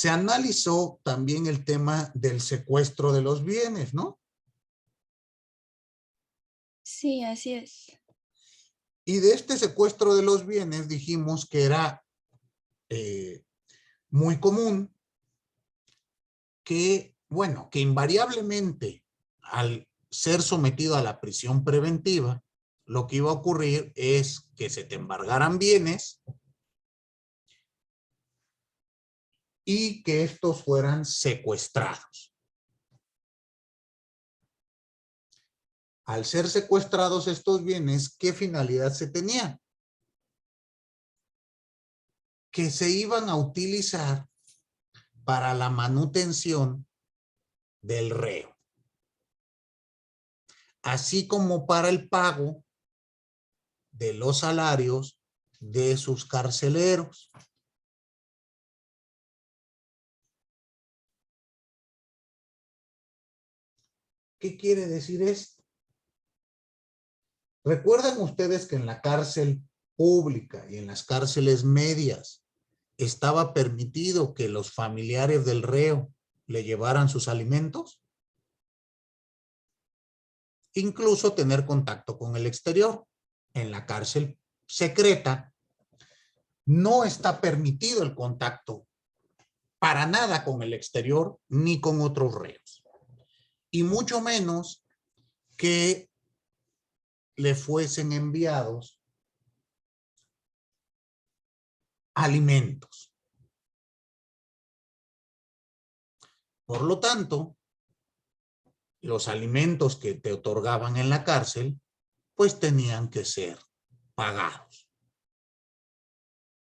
Se analizó también el tema del secuestro de los bienes, ¿no? Sí, así es. Y de este secuestro de los bienes dijimos que era muy común que, bueno, que invariablemente al ser sometido a la prisión preventiva, lo que iba a ocurrir es que se te embargaran bienes y que estos fueran secuestrados. Al ser secuestrados estos bienes, ¿qué finalidad se tenía? Que se iban a utilizar para la manutención del reo, así como para el pago de los salarios de sus carceleros. ¿Qué quiere decir esto? ¿Recuerdan ustedes que en la cárcel pública y en las cárceles medias estaba permitido que los familiares del reo le llevaran sus alimentos? Incluso tener contacto con el exterior. En la cárcel secreta no está permitido el contacto para nada con el exterior ni con otros reos. Y mucho menos que le fuesen enviados alimentos. Por lo tanto, los alimentos que te otorgaban en la cárcel, pues tenían que ser pagados.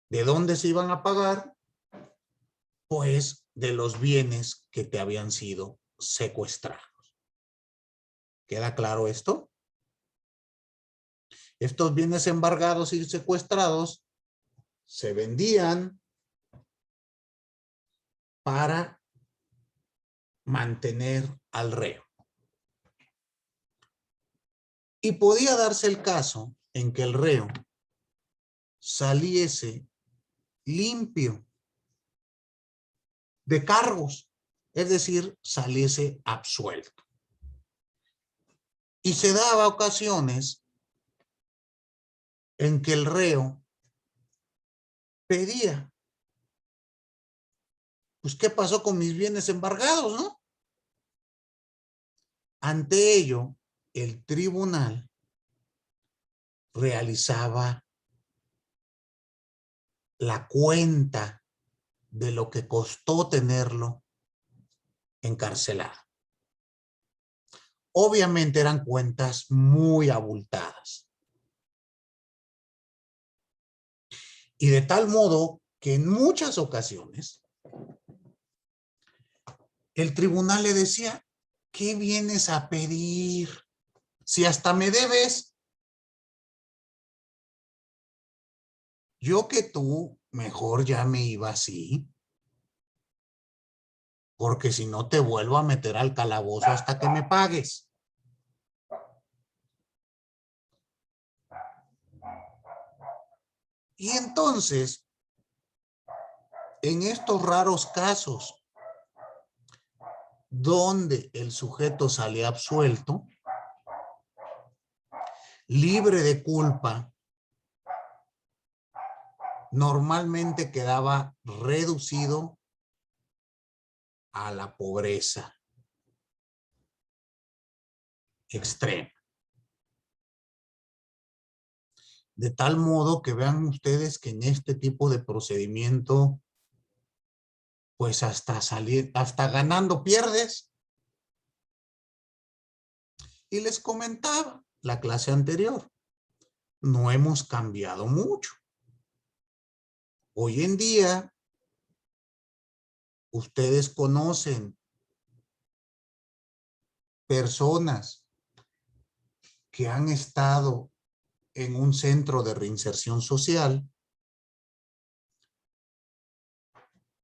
¿De dónde se iban a pagar? Pues de los bienes que te habían sido secuestrados. ¿Queda claro esto? Estos bienes embargados y secuestrados se vendían para mantener al reo. Y podía darse el caso en que el reo saliese limpio de cargos, es decir, saliese absuelto. Y se daba ocasiones en que el reo pedía, pues, ¿qué pasó con mis bienes embargados, no? Ante ello, el tribunal realizaba la cuenta de lo que costó tenerlo encarcelado. Obviamente eran cuentas muy abultadas. Y de tal modo que en muchas ocasiones el tribunal le decía, ¿qué vienes a pedir? Si hasta me debes. Yo que tú, mejor ya me iba así. Porque si no te vuelvo a meter al calabozo hasta que me pagues. Y entonces, en estos raros casos donde el sujeto salía absuelto, libre de culpa, normalmente quedaba reducido a la pobreza extrema. De tal modo que vean ustedes que en este tipo de procedimiento, pues hasta ganando pierdes. Y les comentaba la clase anterior, no hemos cambiado mucho. Hoy en día, ustedes conocen personas que han estado en un centro de reinserción social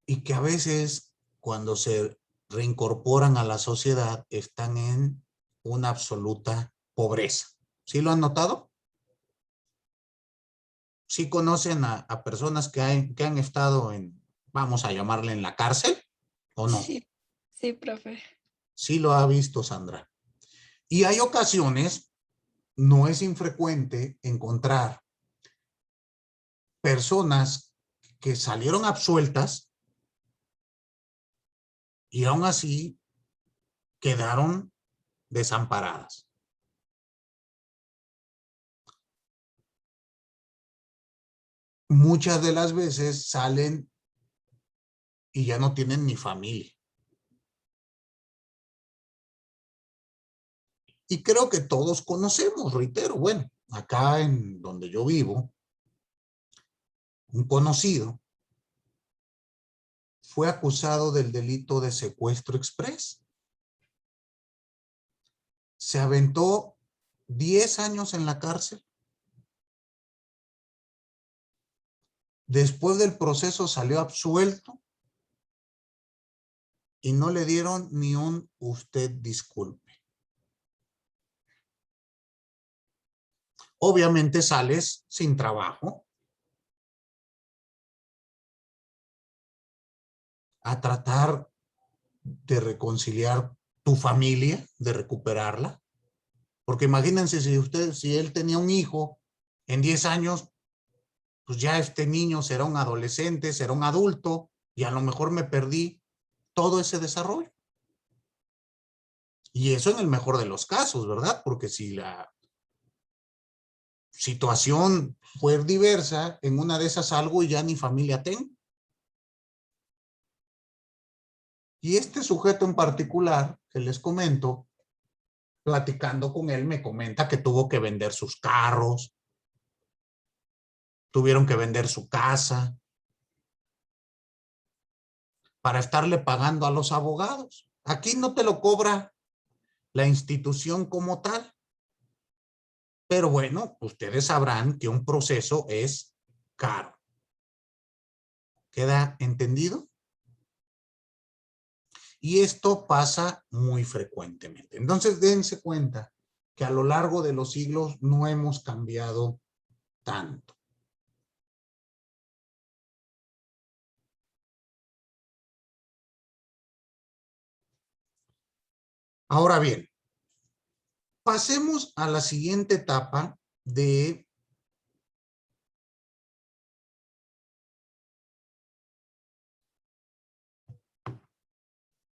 y que a veces cuando se reincorporan a la sociedad están en una absoluta pobreza. ¿Sí lo han notado? ¿Sí conocen a personas que han estado en, vamos a llamarle en la cárcel? ¿o no? Sí, sí, profe. Sí lo ha visto, Sandra. Y hay ocasiones, no es infrecuente encontrar personas que salieron absueltas y aún así quedaron desamparadas. Muchas de las veces salen y ya no tienen ni familia. Y creo que todos conocemos, reitero, bueno, acá en donde yo vivo, un conocido fue acusado del delito de secuestro exprés. Se aventó 10 años en la cárcel. Después del proceso salió absuelto y no le dieron ni un usted disculpe. Obviamente sales sin trabajo a tratar de reconciliar tu familia, de recuperarla. Porque imagínense si él tenía un hijo, en 10 años, pues ya este niño será un adolescente, será un adulto, y a lo mejor me perdí todo ese desarrollo. Y eso en el mejor de los casos, ¿verdad? Porque si la situación fue diversa, en una de esas salgo y ya ni familia tengo. Y este sujeto en particular, que les comento, platicando con él, me comenta que tuvo que vender sus carros, tuvieron que vender su casa para estarle pagando a los abogados. Aquí no te lo cobra la institución como tal. Pero bueno, ustedes sabrán que un proceso es caro. ¿Queda entendido? Y esto pasa muy frecuentemente. Entonces, dense cuenta que a lo largo de los siglos no hemos cambiado tanto. Ahora bien, pasemos a la siguiente etapa de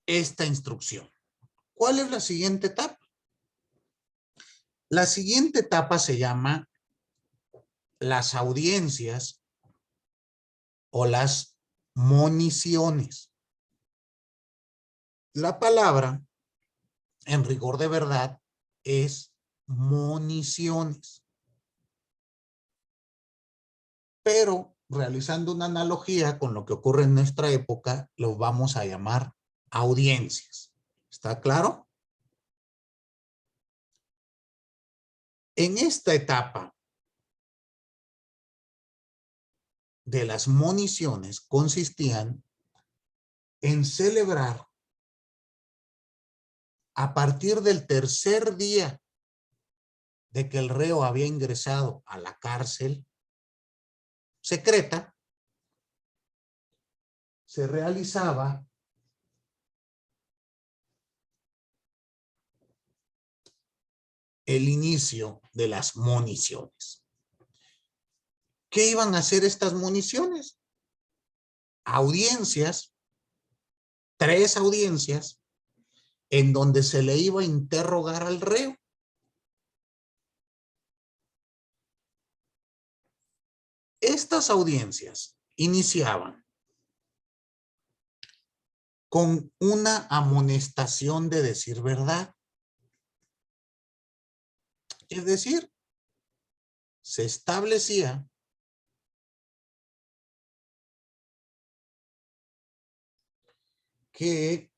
esta instrucción. ¿Cuál es la siguiente etapa? La siguiente etapa se llama las audiencias o las moniciones. La palabra, en rigor de verdad, es moniciones. Pero realizando una analogía con lo que ocurre en nuestra época, los vamos a llamar audiencias. ¿Está claro? En esta etapa de las moniciones consistían en celebrar a partir del tercer día de que el reo había ingresado a la cárcel secreta, se realizaba el inicio de las moniciones. ¿Qué iban a hacer estas moniciones? Audiencias, 3 audiencias, en donde se le iba a interrogar al reo. Estas audiencias iniciaban con una amonestación de decir verdad. Es decir, se establecía que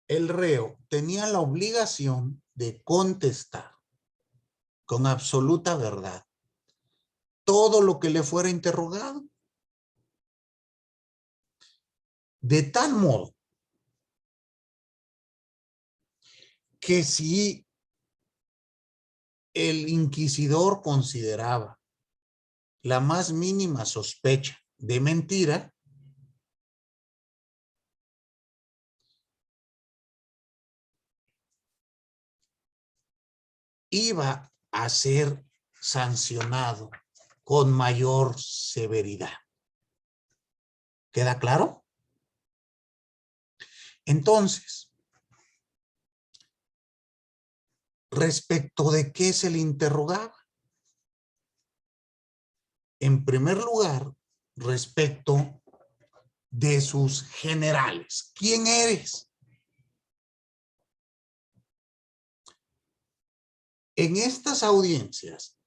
el reo tenía la obligación de contestar con absoluta verdad todo lo que le fuera interrogado. De tal modo que si el inquisidor consideraba la más mínima sospecha de mentira iba a ser sancionado con mayor severidad. ¿Queda claro? Entonces, respecto de qué se le interrogaba. En primer lugar, respecto de sus generales. ¿Quién eres? En estas audiencias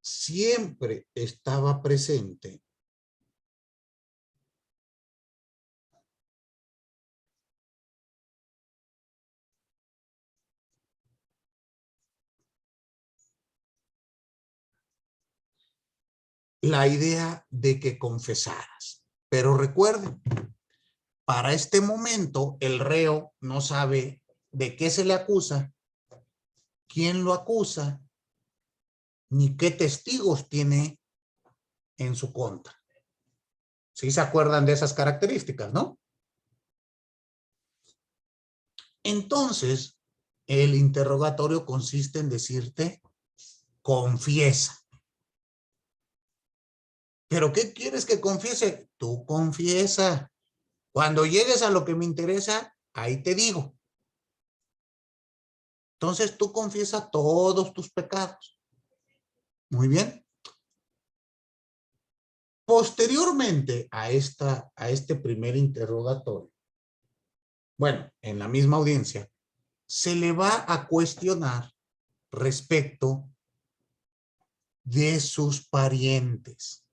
siempre estaba presente la idea de que confesaras. Pero recuerden, para este momento el reo no sabe de qué se le acusa, quién lo acusa, ni qué testigos tiene en su contra. ¿Sí se acuerdan de esas características, no? Entonces, el interrogatorio consiste en decirte, confiesa. ¿Pero qué quieres que confiese? Tú confiesa. Cuando llegues a lo que me interesa, ahí te digo. Entonces tú confiesa todos tus pecados. Muy bien. Posteriormente a este primer interrogatorio, bueno, en la misma audiencia, se le va a cuestionar respecto de sus parientes,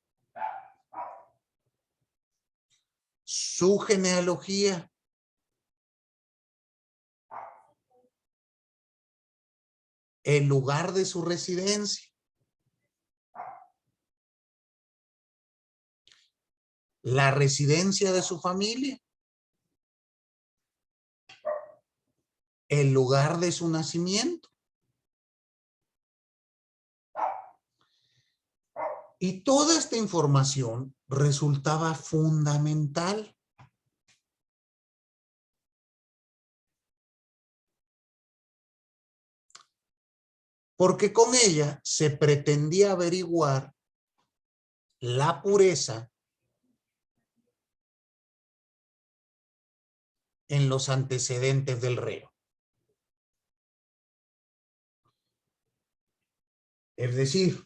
su genealogía, el lugar de su residencia, la residencia de su familia, el lugar de su nacimiento. Y toda esta información resultaba fundamental. Porque con ella se pretendía averiguar la pureza en los antecedentes del reo. Es decir,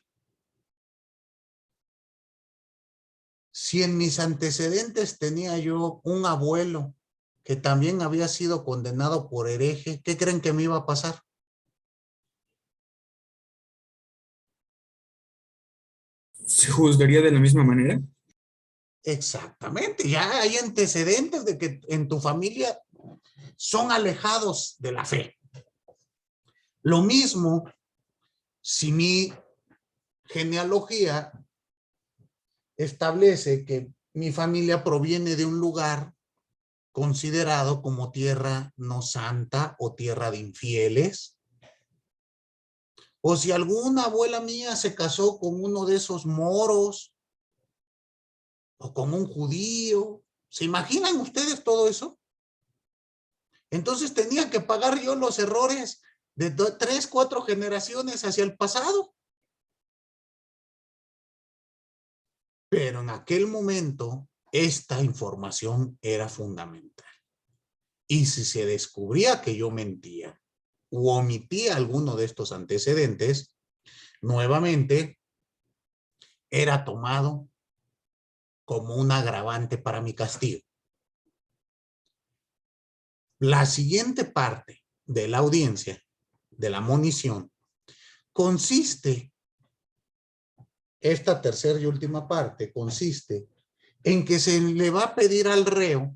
si en mis antecedentes tenía yo un abuelo que también había sido condenado por hereje, ¿qué creen que me iba a pasar? ¿Se juzgaría de la misma manera? Exactamente, ya hay antecedentes de que en tu familia son alejados de la fe. Lo mismo si mi genealogía establece que mi familia proviene de un lugar considerado como tierra no santa o tierra de infieles, o si alguna abuela mía se casó con uno de esos moros o con un judío. ¿Se imaginan ustedes todo eso? Entonces tenía que pagar yo los errores de 3, 4 generaciones hacia el pasado. Pero en aquel momento, esta información era fundamental. Y si se descubría que yo mentía u omitía alguno de estos antecedentes, nuevamente era tomado como un agravante para mi castigo. La siguiente parte de la audiencia, de la monición, consiste, esta tercera y última parte consiste en que se le va a pedir al reo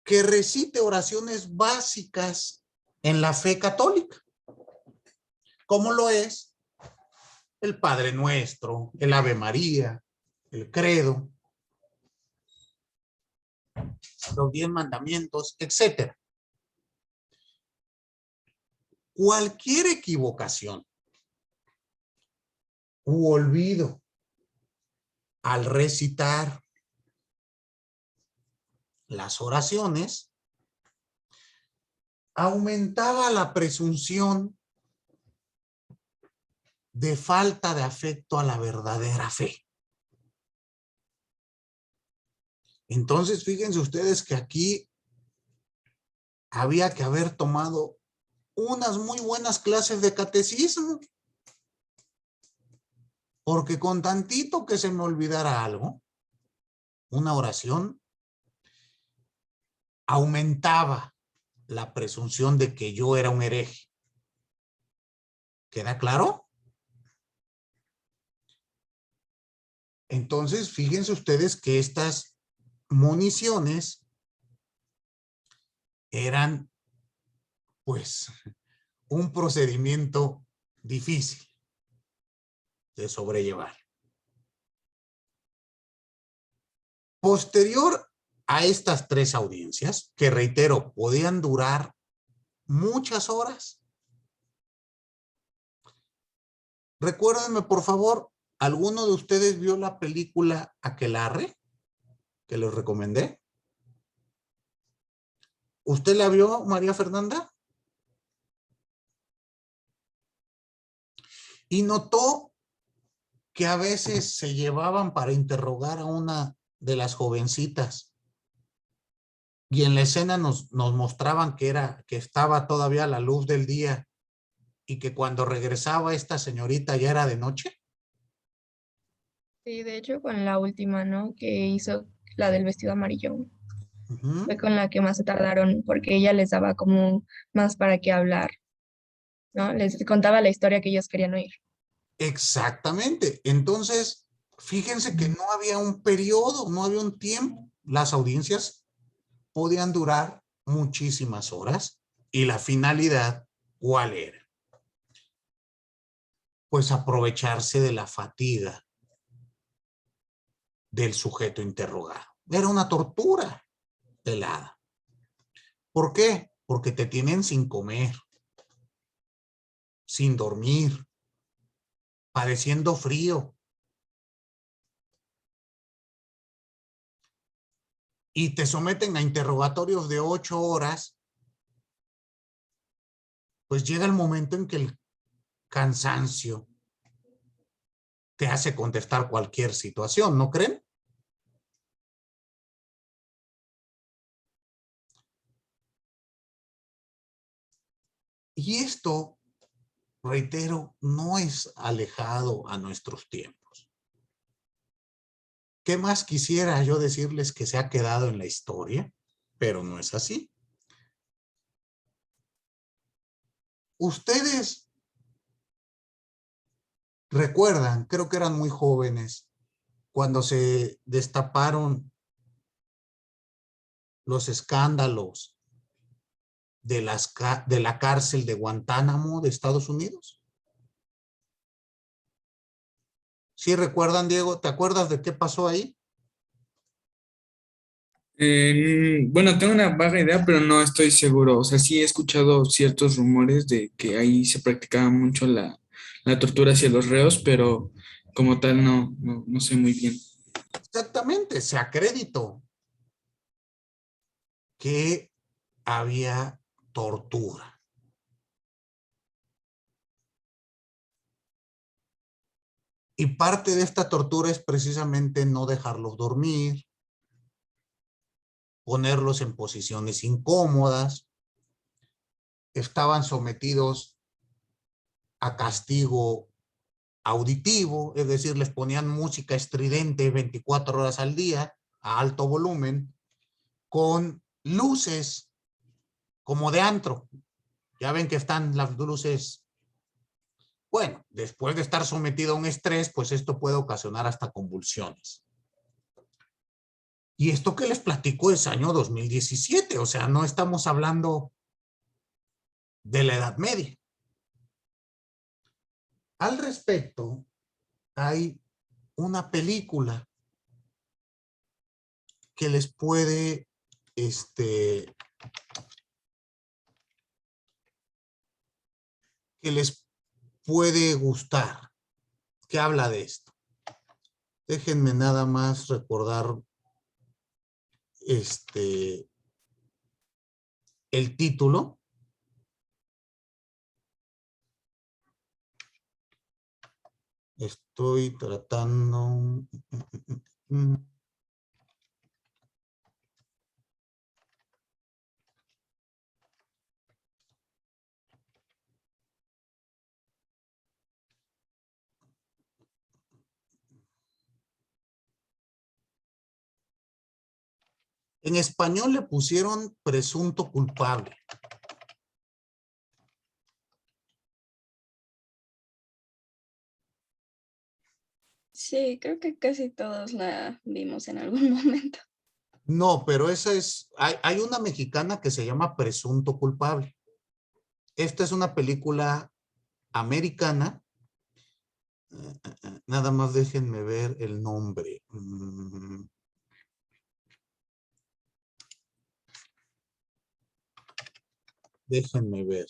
que recite oraciones básicas en la fe católica, como lo es el Padre Nuestro, el Ave María, el Credo, los 10 mandamientos, etc. Cualquier equivocación u olvido al recitar las oraciones, aumentaba la presunción de falta de afecto a la verdadera fe. Entonces, fíjense ustedes que aquí había que haber tomado unas muy buenas clases de catecismo, porque con tantito que se me olvidara algo, una oración, aumentaba la presunción de que yo era un hereje. ¿Queda claro? Entonces, fíjense ustedes que estas municiones eran, pues, un procedimiento difícil de sobrellevar. Posterior a estas tres audiencias, que reitero, podían durar muchas horas. Recuérdenme, por favor, ¿alguno de ustedes vio la película Aquelarre que les recomendé? ¿Usted la vio, María Fernanda? Y notó que a veces se llevaban para interrogar a una de las jovencitas. Y en la escena nos mostraban que estaba todavía a la luz del día y que cuando regresaba esta señorita ya era de noche. Sí, de hecho con la última, ¿no? Que hizo la del vestido amarillo. Fue Ujú. con la que más se tardaron porque ella les daba como más para qué hablar, ¿no? Les contaba la historia que ellos querían oír. Exactamente. Entonces, fíjense que no había un periodo, no había un tiempo. Las audiencias podían durar muchísimas horas y la finalidad, ¿cuál era? Pues aprovecharse de la fatiga del sujeto interrogado. Era una tortura velada. ¿Por qué? Porque te tienen sin comer, sin dormir, padeciendo frío. Y te someten a interrogatorios de 8 horas, pues llega el momento en que el cansancio te hace contestar cualquier situación, ¿no creen? Y esto, reitero, no es alejado a nuestros tiempos. ¿Qué más quisiera yo decirles que se ha quedado en la historia? Pero no es así. Ustedes recuerdan, creo que eran muy jóvenes, cuando se destaparon los escándalos de la cárcel de Guantánamo de Estados Unidos. ¿Sí recuerdan, Diego? ¿Te acuerdas de qué pasó ahí? Bueno, tengo una vaga idea, pero no estoy seguro. O sea, sí he escuchado ciertos rumores de que ahí se practicaba mucho la tortura hacia los reos, pero como tal no sé muy bien. Exactamente, se acreditó que había tortura. Y parte de esta tortura es precisamente no dejarlos dormir, ponerlos en posiciones incómodas, estaban sometidos a castigo auditivo, es decir, les ponían música estridente 24 horas al día, a alto volumen, con luces como de antro. Ya ven que están las luces. Bueno, después de estar sometido a un estrés, pues esto puede ocasionar hasta convulsiones. Y esto que les platico es año 2017, o sea, no estamos hablando de la Edad Media. Al respecto, hay una película que les puede, que les puede gustar, que habla de esto. Déjenme nada más recordar el título. Estoy tratando. En español le pusieron presunto culpable. Sí, creo que casi todos la vimos en algún momento. No, pero esa es, hay una mexicana que se llama Presunto Culpable. Esta es una película americana. Nada más déjenme ver el nombre. Déjenme ver.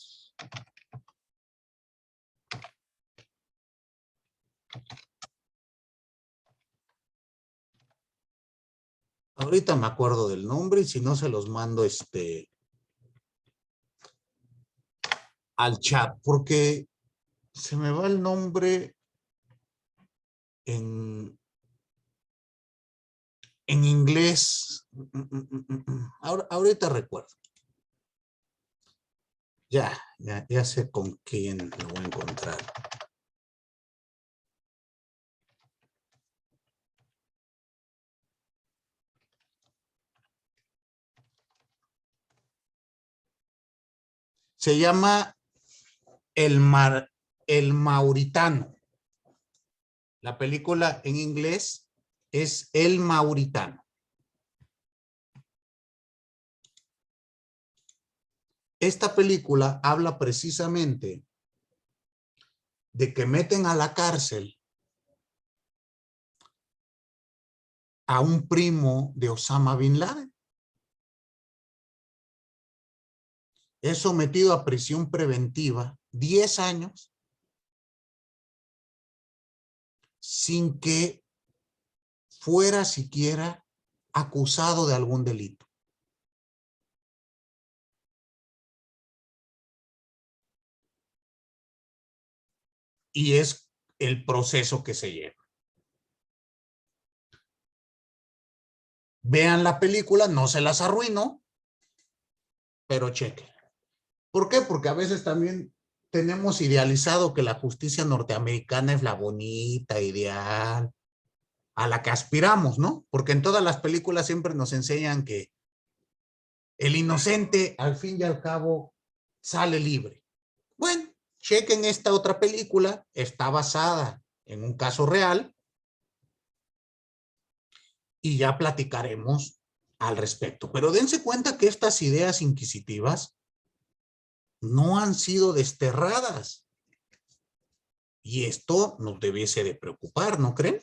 Ahorita me acuerdo del nombre y si no se los mando al chat porque se me va el nombre en inglés. Ahorita recuerdo. Ya sé con quién lo voy a encontrar. Se llama El Mauritano. La película en inglés es El Mauritano. Esta película habla precisamente de que meten a la cárcel a un primo de Osama Bin Laden. Es sometido a prisión preventiva 10 años sin que fuera siquiera acusado de algún delito. Y es el proceso que se lleva. Vean la película, no se las arruino, pero chequen. ¿Por qué? Porque a veces también tenemos idealizado que la justicia norteamericana es la bonita, ideal, a la que aspiramos, ¿no? Porque en todas las películas siempre nos enseñan que el inocente al fin y al cabo sale libre. Bueno, chequen esta otra película, está basada en un caso real y ya platicaremos al respecto. Pero dense cuenta que estas ideas inquisitivas no han sido desterradas. Y esto nos debiese de preocupar, ¿no creen?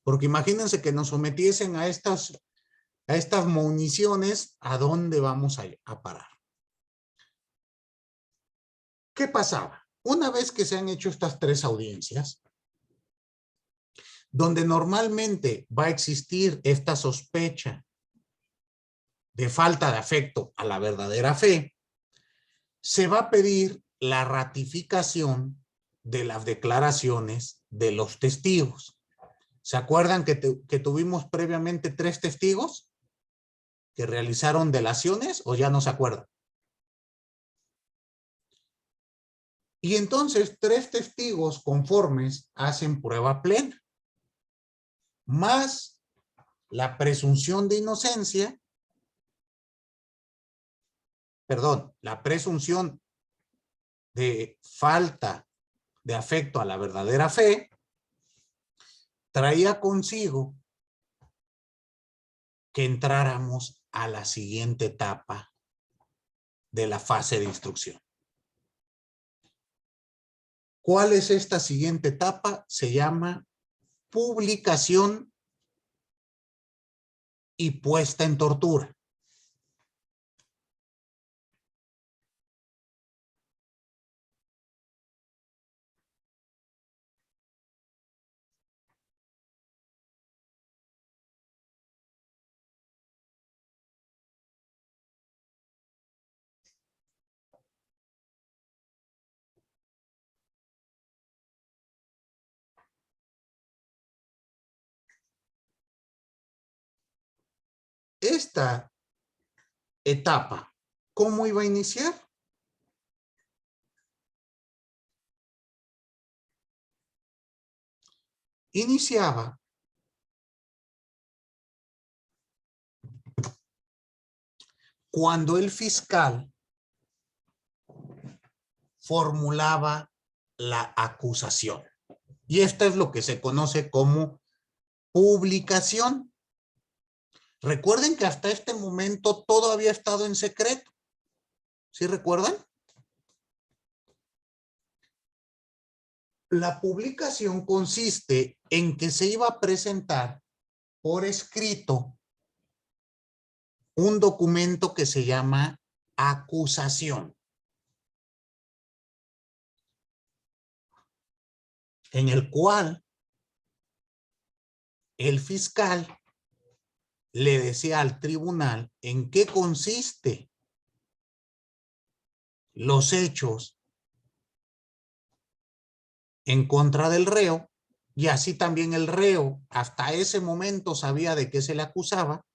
Porque imagínense que nos sometiesen a estas municiones, ¿a dónde vamos a parar? ¿Qué pasaba? Una vez que se han hecho estas 3 audiencias, donde normalmente va a existir esta sospecha de falta de afecto a la verdadera fe, se va a pedir la ratificación de las declaraciones de los testigos. ¿Se acuerdan que tuvimos previamente 3 testigos que realizaron delaciones o ya no se acuerdan? Y entonces 3 testigos conformes hacen prueba plena, más la presunción de inocencia, perdón, la presunción de falta de afecto a la verdadera fe, traía consigo que entráramos a la siguiente etapa de la fase de instrucción. ¿Cuál es esta siguiente etapa? Se llama publicación y puesta en tortura. esta etapa, ¿cómo iba a iniciar? Iniciaba cuando el fiscal formulaba la acusación. Y esto es lo que se conoce como publicación. Recuerden que hasta este momento todo había estado en secreto. ¿Sí recuerdan? La publicación consiste en que se iba a presentar por escrito un documento que se llama acusación, en el cual el fiscal le decía al tribunal en qué consiste los hechos en contra del reo, y así también el reo hasta ese momento sabía de qué se le acusaba.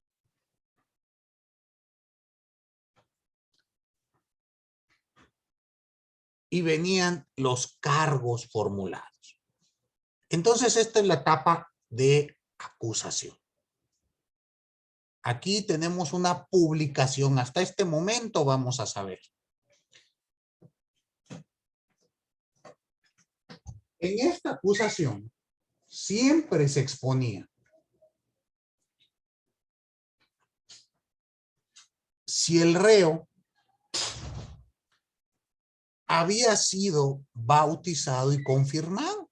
Y venían los cargos formulados. Entonces, esta es la etapa de acusación. Aquí tenemos una publicación. Hasta este momento vamos a saber. En esta acusación siempre se exponía si el reo había sido bautizado y confirmado.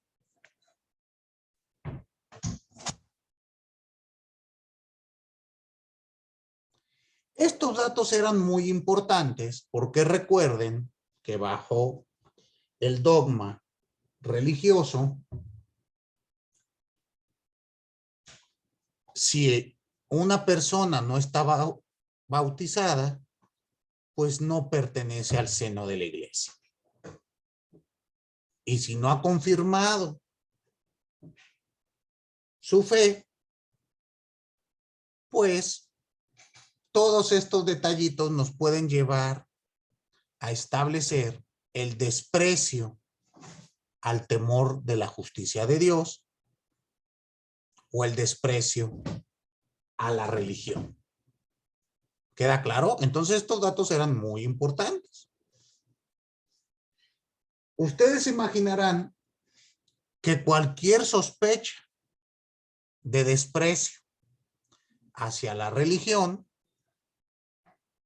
Estos datos eran muy importantes porque recuerden que bajo el dogma religioso, si una persona no estaba bautizada, pues no pertenece al seno de la iglesia. Y si no ha confirmado su fe, pues todos estos detallitos nos pueden llevar a establecer el desprecio al temor de la justicia de Dios o el desprecio a la religión. ¿Queda claro? Entonces estos datos eran muy importantes. Ustedes imaginarán que cualquier sospecha de desprecio hacia la religión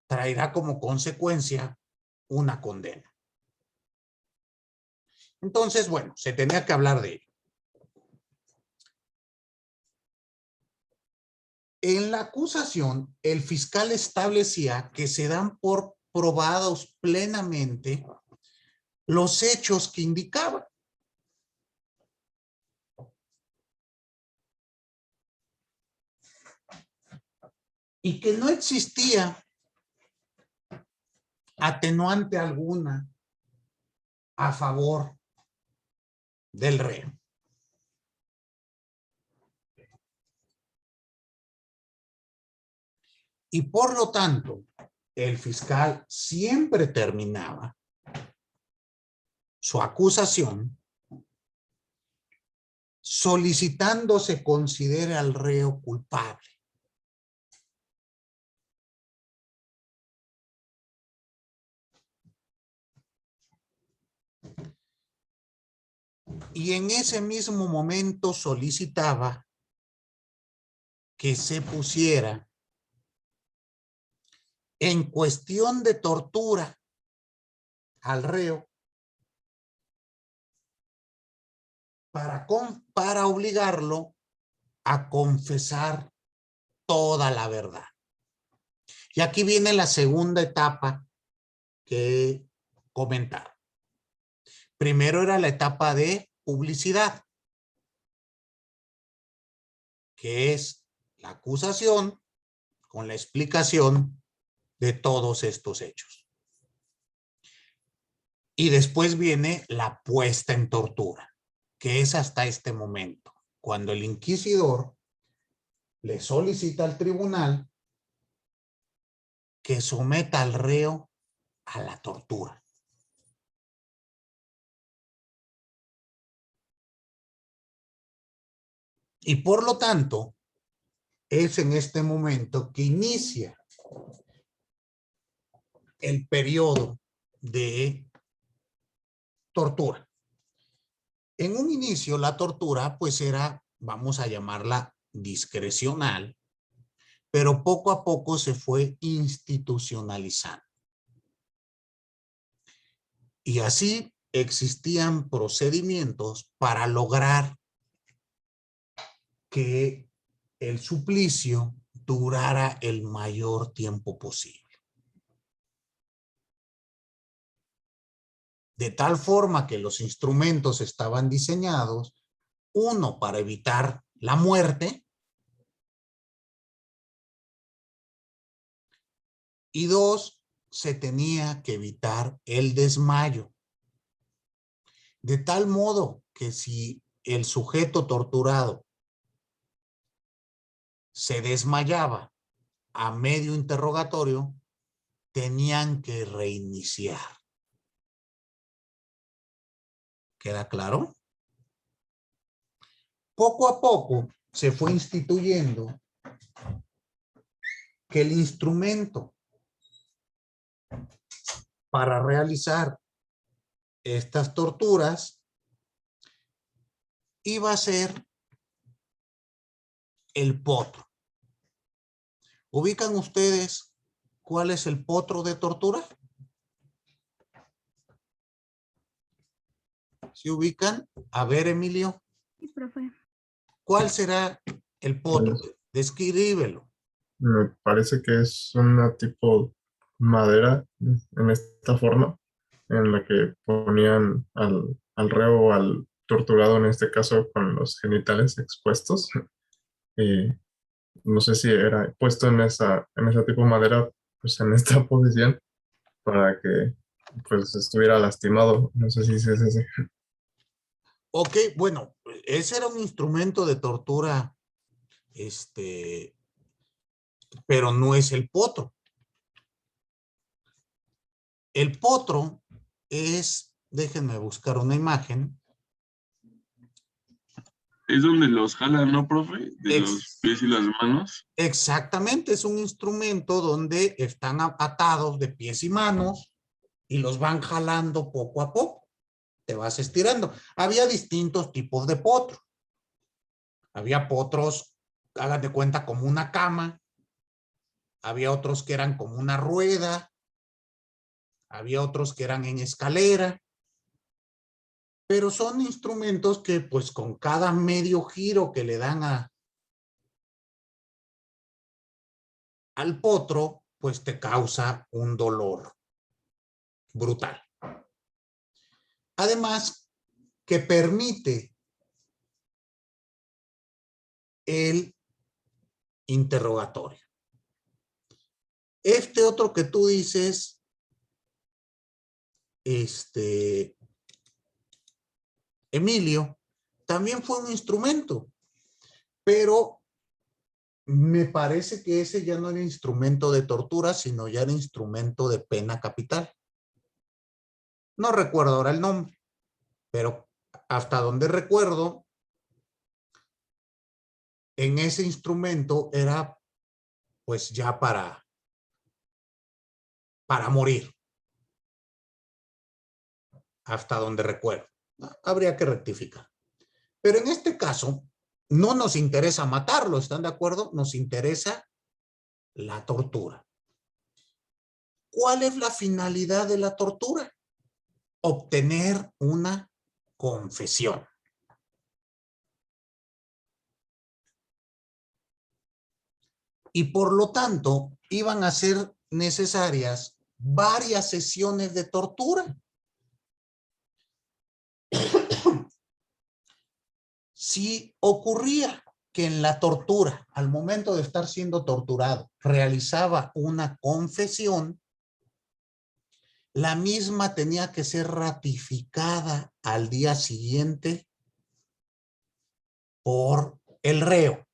traerá como consecuencia una condena. Entonces, bueno, se tenía que hablar de ello. En la acusación, el fiscal establecía que se dan por probados plenamente los hechos que indicaban. Y que no existía atenuante alguna a favor del reo. Y por lo tanto, el fiscal siempre terminaba su acusación solicitando se considere al reo culpable. Y en ese mismo momento solicitaba que se pusiera en cuestión de tortura al reo para obligarlo a confesar toda la verdad. Y aquí viene la segunda etapa que comentar. Primero era la etapa de publicidad, que es la acusación con la explicación de todos estos hechos. Y después viene la puesta en tortura, que es hasta este momento, cuando el inquisidor le solicita al tribunal que someta al reo a la tortura. Y por lo tanto, es en este momento que inicia el periodo de tortura. En un inicio, la tortura pues era, vamos a llamarla discrecional, pero poco a poco se fue institucionalizando. Y así existían procedimientos para lograr que el suplicio durara el mayor tiempo posible. De tal forma que los instrumentos estaban diseñados, uno, para evitar la muerte, y dos, se tenía que evitar el desmayo. De tal modo que si el sujeto torturado se desmayaba a medio interrogatorio, tenían que reiniciar. ¿Queda claro? Poco a poco se fue instituyendo que el instrumento para realizar estas torturas iba a ser el potro. ¿Ubican ustedes cuál es el potro de tortura? ¿Se ubican? A ver, Emilio. Sí, profe. ¿Cuál será el potro? Descríbelo. Me parece que es una tipo madera en esta forma, en la que ponían al reo o al torturado, en este caso con los genitales expuestos. Y no sé si era puesto en esa tipo de madera, pues en esta posición, para que pues estuviera lastimado. No sé si es ese. Ok, bueno, ese era un instrumento de tortura, pero no es el potro. El potro es, déjenme buscar una imagen. Es donde los jalan, ¿no, profe? De los pies y las manos. Exactamente, es un instrumento donde están atados de pies y manos y los van jalando poco a poco. Te vas estirando. Había distintos tipos de potro. Había potros, hagan de cuenta, como una cama. Había otros que eran como una rueda. Había otros que eran en escalera. Pero son instrumentos que pues con cada medio giro que le dan al potro, pues te causa un dolor brutal. Además, que permite el interrogatorio. Este otro que tú dices, Emilio, también fue un instrumento, pero me parece que ese ya no era instrumento de tortura, sino ya era instrumento de pena capital. No recuerdo ahora el nombre, pero hasta donde recuerdo, en ese instrumento era pues ya para morir. Hasta donde recuerdo. Habría que rectificar. Pero en este caso, no nos interesa matarlo, ¿están de acuerdo? Nos interesa la tortura. ¿Cuál es la finalidad de la tortura? Obtener una confesión. Y por lo tanto, iban a ser necesarias varias sesiones de tortura. Si ocurría que en la tortura, al momento de estar siendo torturado, realizaba una confesión, la misma tenía que ser ratificada al día siguiente por el reo.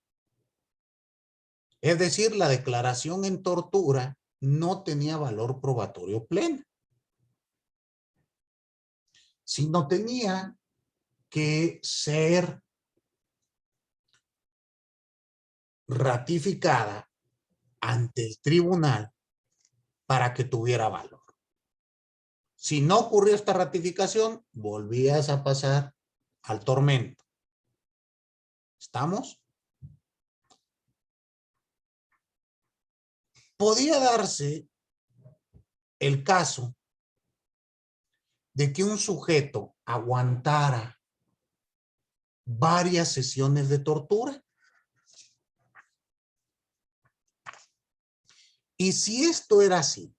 Es decir, la declaración en tortura no tenía valor probatorio pleno, sino tenía que ser ratificada ante el tribunal para que tuviera valor. Si no ocurrió esta ratificación, volvías a pasar al tormento. ¿Estamos? Podía darse el caso de que un sujeto aguantara varias sesiones de tortura. Y si esto era así,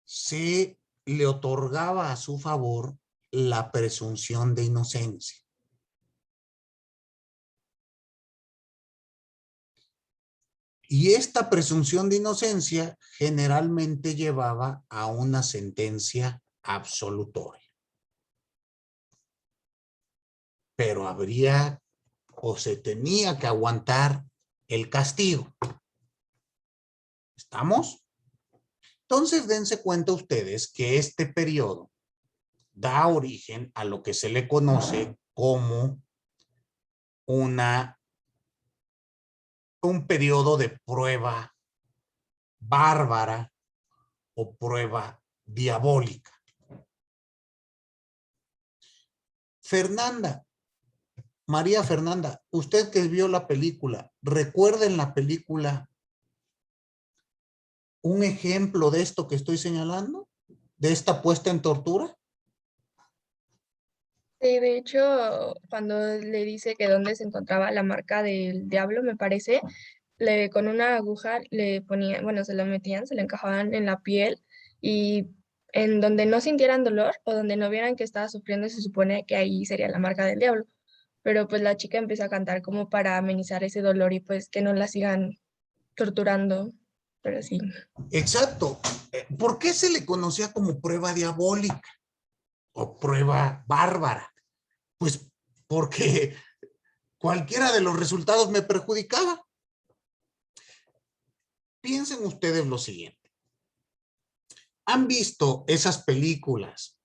se le otorgaba a su favor la presunción de inocencia. Y esta presunción de inocencia generalmente llevaba a una sentencia absolutoria. Pero habría o se tenía que aguantar el castigo. ¿Estamos? Entonces dense cuenta ustedes que este periodo da origen a lo que se le conoce como un periodo de prueba bárbara o prueba diabólica. Fernanda, María Fernanda, usted que vio la película, ¿recuerda en la película un ejemplo de esto que estoy señalando? ¿De esta puesta en tortura? Sí, de hecho, cuando le dice que dónde se encontraba la marca del diablo, me parece, con una aguja le ponían, bueno, se la metían, se la encajaban en la piel y en donde no sintieran dolor o donde no vieran que estaba sufriendo, se supone que ahí sería la marca del diablo. Pero pues la chica empieza a cantar como para amenizar ese dolor y pues que no la sigan torturando, pero sí. Exacto. ¿Por qué se le conocía como prueba diabólica o prueba bárbara? Pues porque cualquiera de los resultados me perjudicaba. Piensen ustedes lo siguiente. ¿Han visto esas películas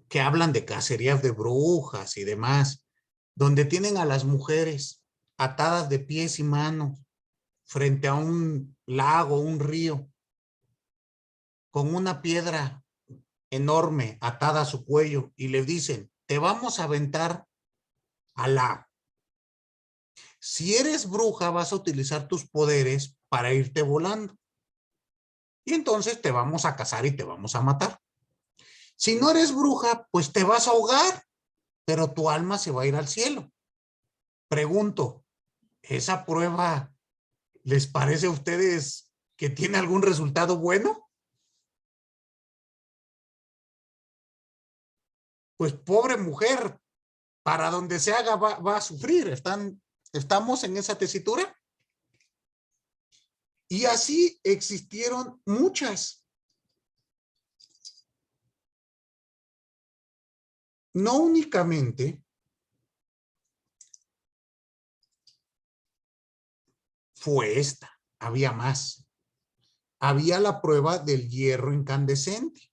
que hablan de cacerías de brujas y demás, donde tienen a las mujeres atadas de pies y manos frente a un lago, un río, con una piedra enorme atada a su cuello y le dicen, te vamos a aventar al lago? Si eres bruja, vas a utilizar tus poderes para irte volando. Y entonces te vamos a cazar y te vamos a matar. Si no eres bruja, pues te vas a ahogar, pero tu alma se va a ir al cielo. Pregunto, ¿esa prueba les parece a ustedes que tiene algún resultado bueno? Pues pobre mujer, para donde se haga va a sufrir. ¿Estamos en esa tesitura? Y así existieron muchas. No únicamente fue esta, había más. Había la prueba del hierro incandescente.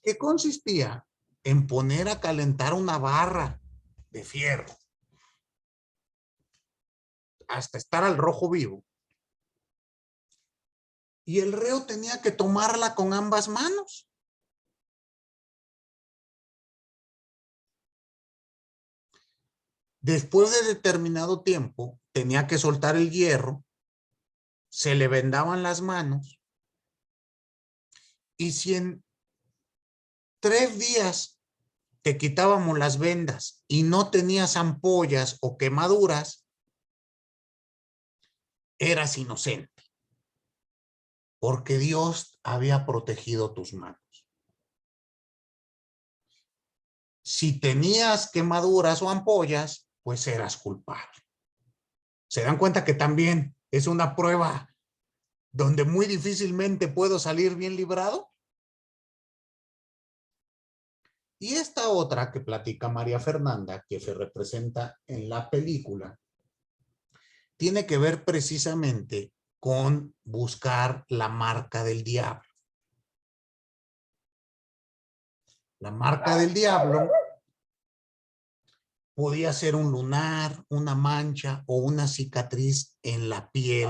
Que consistía en poner a calentar una barra de fierro hasta estar al rojo vivo. Y el reo tenía que tomarla con ambas manos. Después de determinado tiempo, tenía que soltar el hierro, se le vendaban las manos, y si en 3 días te quitábamos las vendas y no tenías ampollas o quemaduras, eras inocente, porque Dios había protegido tus manos. Si tenías quemaduras o ampollas, pues eras culpable. ¿Se dan cuenta que también es una prueba donde muy difícilmente puedo salir bien librado? Y esta otra que platica María Fernanda, que se representa en la película, tiene que ver precisamente con buscar la marca del diablo. La marca del diablo podía ser un lunar, una mancha o una cicatriz en la piel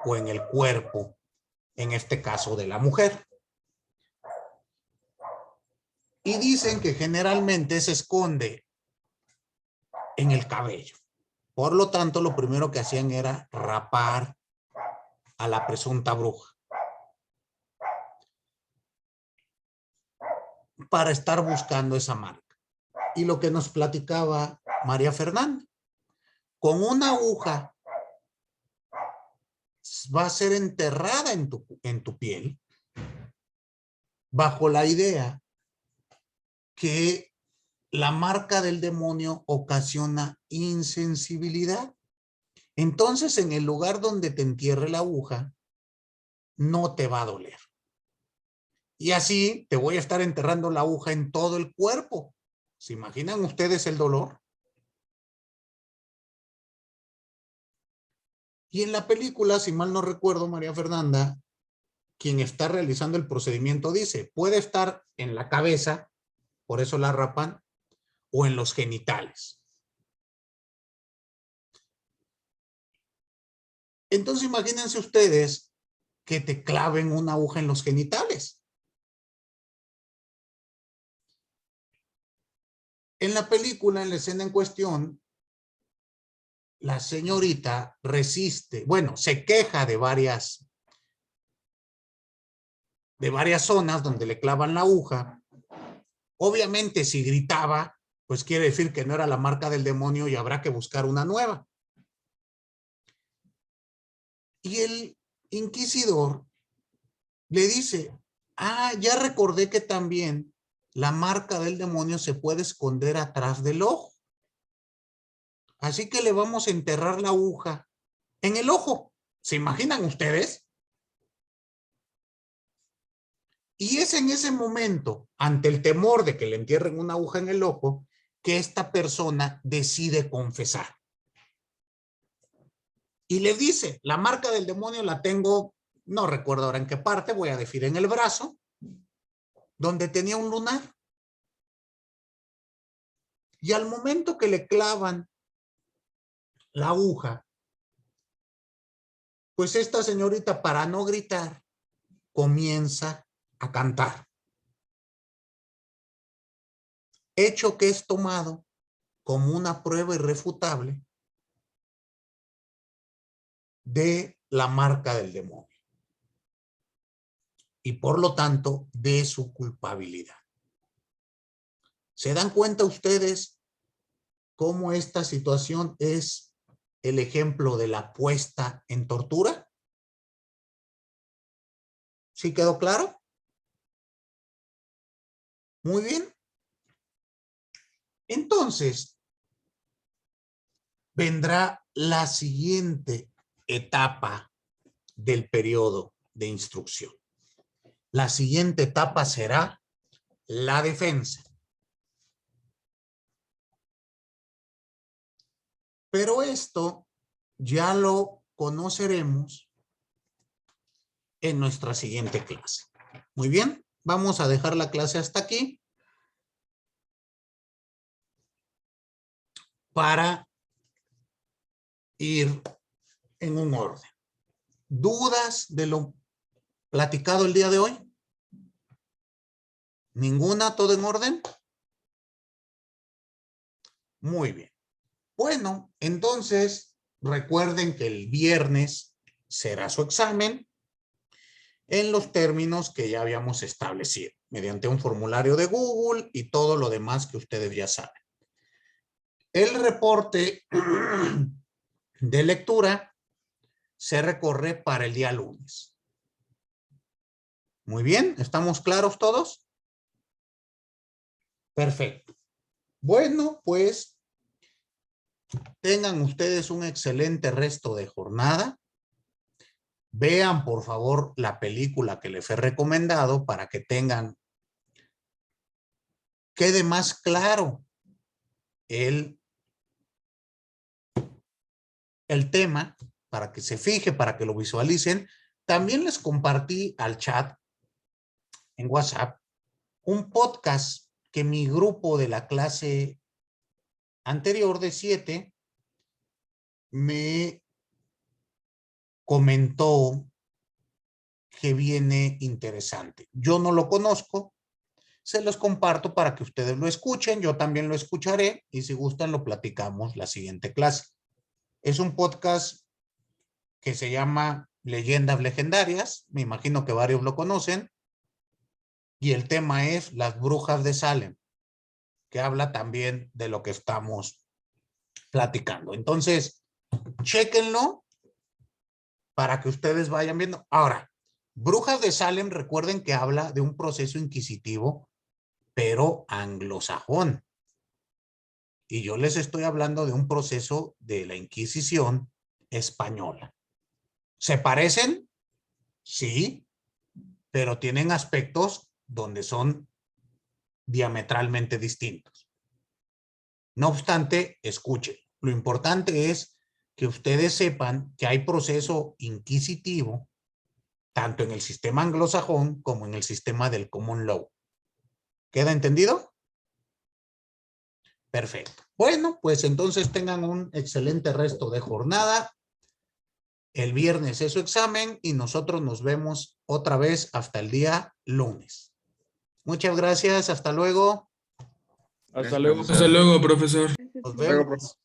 o en el cuerpo, en este caso de la mujer. Y dicen que generalmente se esconde en el cabello. Por lo tanto, lo primero que hacían era rapar a la presunta bruja para estar buscando esa marca. Y lo que nos platicaba María Fernanda, con una aguja va a ser enterrada en tu piel bajo la idea que la marca del demonio ocasiona insensibilidad. Entonces, en el lugar donde te entierre la aguja, no te va a doler. Y así te voy a estar enterrando la aguja en todo el cuerpo. ¿Se imaginan ustedes el dolor? Y en la película, si mal no recuerdo, María Fernanda, quien está realizando el procedimiento dice, puede estar en la cabeza, por eso la rapan, o en los genitales. Entonces imagínense ustedes que te claven una aguja en los genitales. En la película, en la escena en cuestión, la señorita resiste, bueno, se queja de varias zonas donde le clavan la aguja. Obviamente, si gritaba, pues quiere decir que no era la marca del demonio y habrá que buscar una nueva. Y el inquisidor le dice, ya recordé que también la marca del demonio se puede esconder atrás del ojo. Así que le vamos a enterrar la aguja en el ojo. ¿Se imaginan ustedes? Y es en ese momento, ante el temor de que le entierren una aguja en el ojo, que esta persona decide confesar. Y le dice, la marca del demonio la tengo, no recuerdo ahora en qué parte, voy a decir en el brazo, donde tenía un lunar. Y al momento que le clavan la aguja, pues esta señorita, para no gritar, comienza a cantar. Hecho que es tomado como una prueba irrefutable de la marca del demonio. Y por lo tanto, de su culpabilidad. ¿Se dan cuenta ustedes cómo esta situación es el ejemplo de la puesta en tortura? ¿Sí quedó claro? Muy bien. Entonces, vendrá la siguiente etapa del periodo de instrucción. La siguiente etapa será la defensa. Pero esto ya lo conoceremos en nuestra siguiente clase. Muy bien, vamos a dejar la clase hasta aquí para ir en un orden. ¿Dudas de lo platicado el día de hoy? ¿Ninguna? ¿Todo en orden? Muy bien. Bueno, entonces recuerden que el viernes será su examen en los términos que ya habíamos establecido, mediante un formulario de Google y todo lo demás que ustedes ya saben. El reporte de lectura se recorre para el día lunes. Muy bien, ¿estamos claros todos? Perfecto. Bueno, pues tengan ustedes un excelente resto de jornada. Vean, por favor, la película que les he recomendado para que tengan quede más claro el tema, para que se fije, para que lo visualicen. También les compartí al chat en WhatsApp un podcast que mi grupo de la clase anterior de 7 me comentó que viene interesante. Yo no lo conozco, se los comparto para que ustedes lo escuchen, yo también lo escucharé y si gustan lo platicamos la siguiente clase. Es un podcast que se llama Leyendas Legendarias, me imagino que varios lo conocen, y el tema es Las Brujas de Salem, que habla también de lo que estamos platicando. Entonces, chéquenlo para que ustedes vayan viendo. Ahora, Brujas de Salem, recuerden que habla de un proceso inquisitivo, pero anglosajón. Y yo les estoy hablando de un proceso de la Inquisición española. ¿Se parecen? Sí, pero tienen aspectos donde son diametralmente distintos. No obstante, escuchen. Lo importante es que ustedes sepan que hay proceso inquisitivo tanto en el sistema anglosajón como en el sistema del common law. ¿Queda entendido? Perfecto. Bueno, pues entonces tengan un excelente resto de jornada. El viernes es su examen y nosotros nos vemos otra vez hasta el día lunes. Muchas gracias. Hasta luego. Hasta luego. Hasta luego, profesor. Nos Luego, vemos.